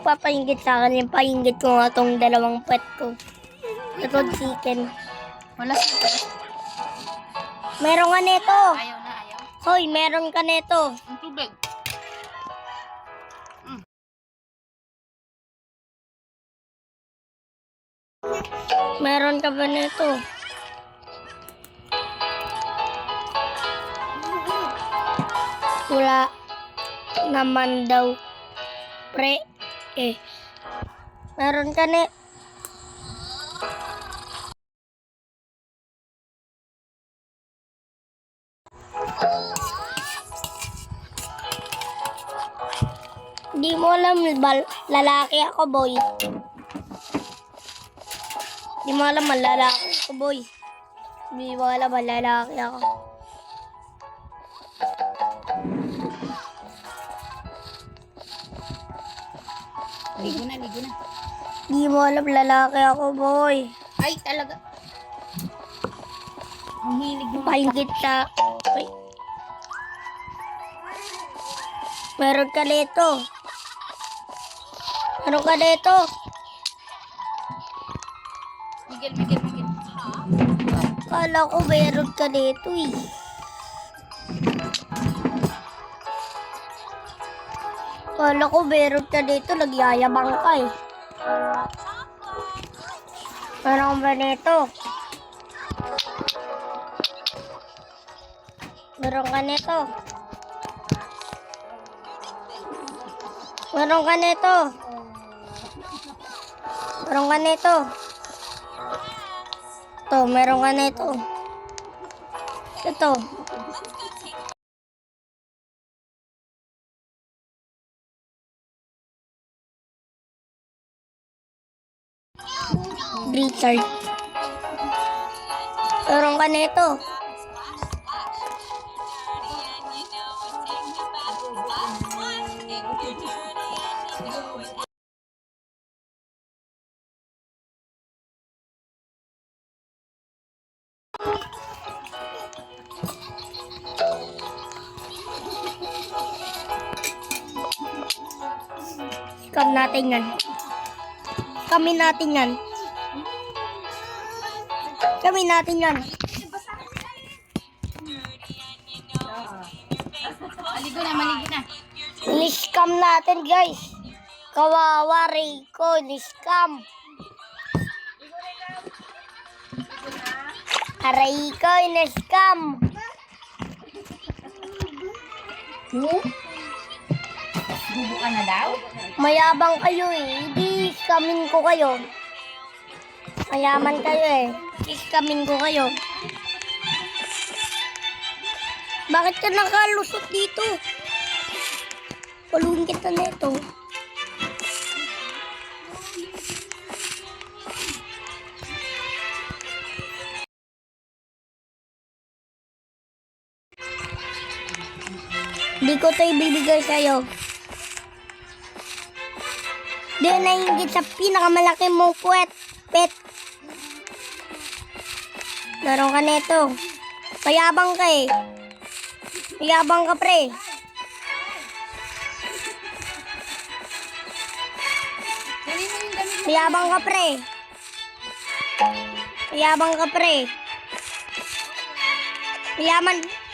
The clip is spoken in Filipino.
magpapainggit sa akin, yung painggit ko nga tong dalawang pet ko. Ito chicken. Wala sa Meron ka nito. Ayaw na, ayaw. Hoy, meron ka nito. Ang tubig. Meron ka ba nito? Wala naman daw. Pre. Meron ka ni... Di mo alam, lalaki ako, boy. Di mo alam, lalaki ako, boy. Di mo alam, lalaki ako. Ligo na, ligo na. Di mo alam, lalaki ako, boy. Ay, talaga. Ang hilig mo. Painggit sa... Ay. Meron ka dito. Meron ka dito. Miguel, Miguel, Miguel. Kala ko meron ka dito eh. Kala ko meron ka dito. Nagyayabang ka eh. Meron ba dito? Meron ka nito. Meron ka nito. Meron ka nito. Ito, meron ka nito. Ito. Blizzard. Meron ka nito. Scam natin yan. Kami natin yan. Kami natin yan. Maligo na, maligo na. Ni-scam natin, guys. Kawawa, Rico. Ni-scam. Rico, ni-scam. Bubo ka na daw? Mayabang kayo eh. Hindi scamin ko kayo. Mayaman kayo eh. Scamin ko kayo. Bakit ka nakalusot dito? Paluin kita na ito. Hindi ko ito ibibigay sa'yo. Di na nainggit sa pinakamalaki mong pet. Meron ka nito. Mayabang ka eh. Mayabang ka, pre. Mayabang ka, pre. Mayabang ka, pre. Mayaman.